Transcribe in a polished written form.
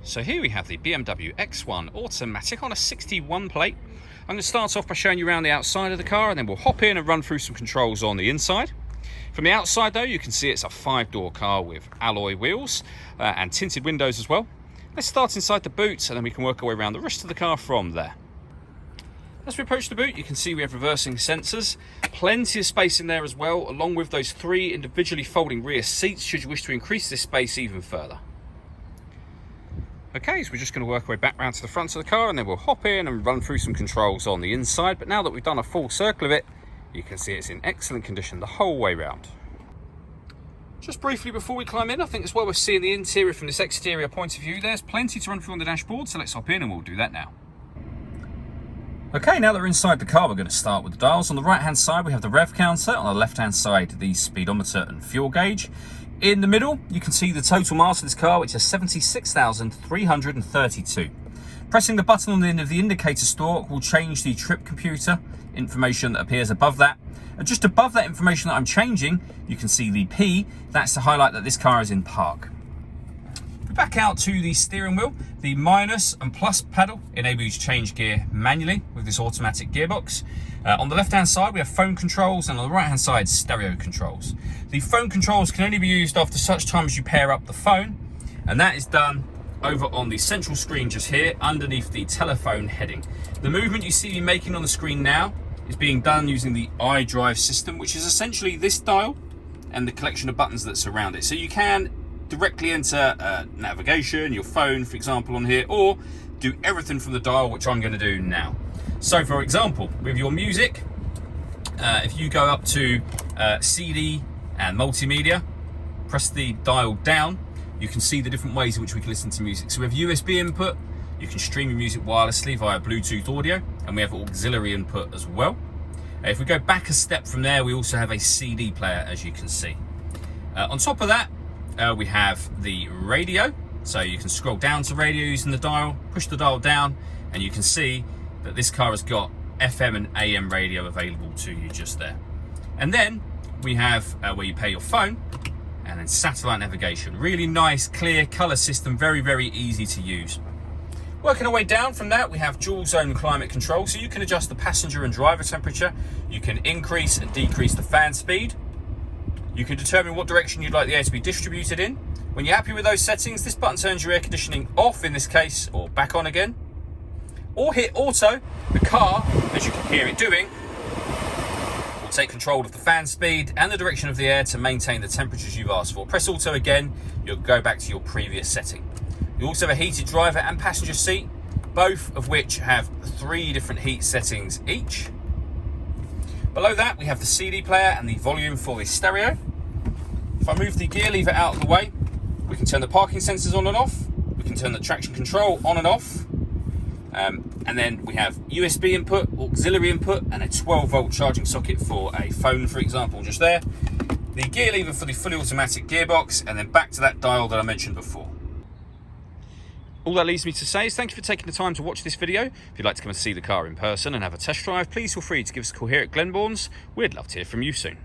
So here we have the BMW X1 automatic on a 61 plate. I'm going to start off by showing you around the outside of the car, and then we'll hop in and run through some controls on the inside. From the outside though, you can see it's a 5-door car with alloy wheels and tinted windows as well. Let's start inside the boot and then we can work our way around the rest of the car from there. As we approach the boot, you can see we have reversing sensors, plenty of space in there as well, along with those 3 individually folding rear seats should you wish to increase this space even further. Okay, so we're just going to work our way back round to the front of the car and then we'll hop in and run through some controls on the inside. But now that we've done a full circle of it, you can see it's in excellent condition the whole way round. Just briefly before we climb in, I think as well we're seeing the interior from this exterior point of view. There's plenty to run through on the dashboard, so let's hop in and we'll do that now. Okay, now that we're inside the car, we're going to start with the dials. On the right hand side we have the rev counter, on the left hand side the speedometer and fuel gauge. In the middle, you can see the total miles of this car, which is 76,332. Pressing the button on the end of the indicator stalk will change the trip computer information that appears above that. And just above that information that I'm changing, you can see the P. That's to highlight that this car is in park. Back out to the steering wheel, the minus and plus pedal enable you to change gear manually with this automatic gearbox. On the left hand side we have phone controls, and on the right hand side stereo controls. The phone controls can only be used after such time as you pair up the phone, and that is done over on the central screen just here underneath the telephone heading. The movement you see me making on the screen now is being done using the iDrive system, which is essentially this dial and the collection of buttons that surround it. So you can directly enter navigation, your phone for example on here, or do everything from the dial, which I'm going to do now. So for example, with your music, if you go up to CD and multimedia, press the dial down, you can see the different ways in which we can listen to music. So we have USB input, you can stream your music wirelessly via Bluetooth audio, and we have auxiliary input as well. If we go back a step from there, we also have a CD player, as you can see. On top of that, we have the radio, so you can scroll down to radio using the dial, push the dial down, and you can see that this car has got FM and AM radio available to you just there. And then we have where you pair your phone, and then satellite navigation. Really nice, clear color system, very, very easy to use. Working our way down from that, we have dual zone climate control, so you can adjust the passenger and driver temperature. You can increase and decrease the fan speed. You can determine what direction you'd like the air to be distributed in. When you're happy with those settings, this button turns your air conditioning off in this case, or back on again. Or hit auto. The car, as you can hear it doing, will take control of the fan speed and the direction of the air to maintain the temperatures you've asked for. Press auto again, you'll go back to your previous setting. You also have a heated driver and passenger seat, both of which have 3 different heat settings each. Below that, we have the CD player and the volume for the stereo. If I move the gear lever out of the way, we can turn the parking sensors on and off. We can turn the traction control on and off. And then we have USB input, auxiliary input, and a 12-volt charging socket for a phone, for example, just there. The gear lever for the fully automatic gearbox, and then back to that dial that I mentioned before. All that leaves me to say is thank you for taking the time to watch this video. If you'd like to come and see the car in person and have a test drive, please feel free to give us a call here at Glenbourne's. We'd love to hear from you soon.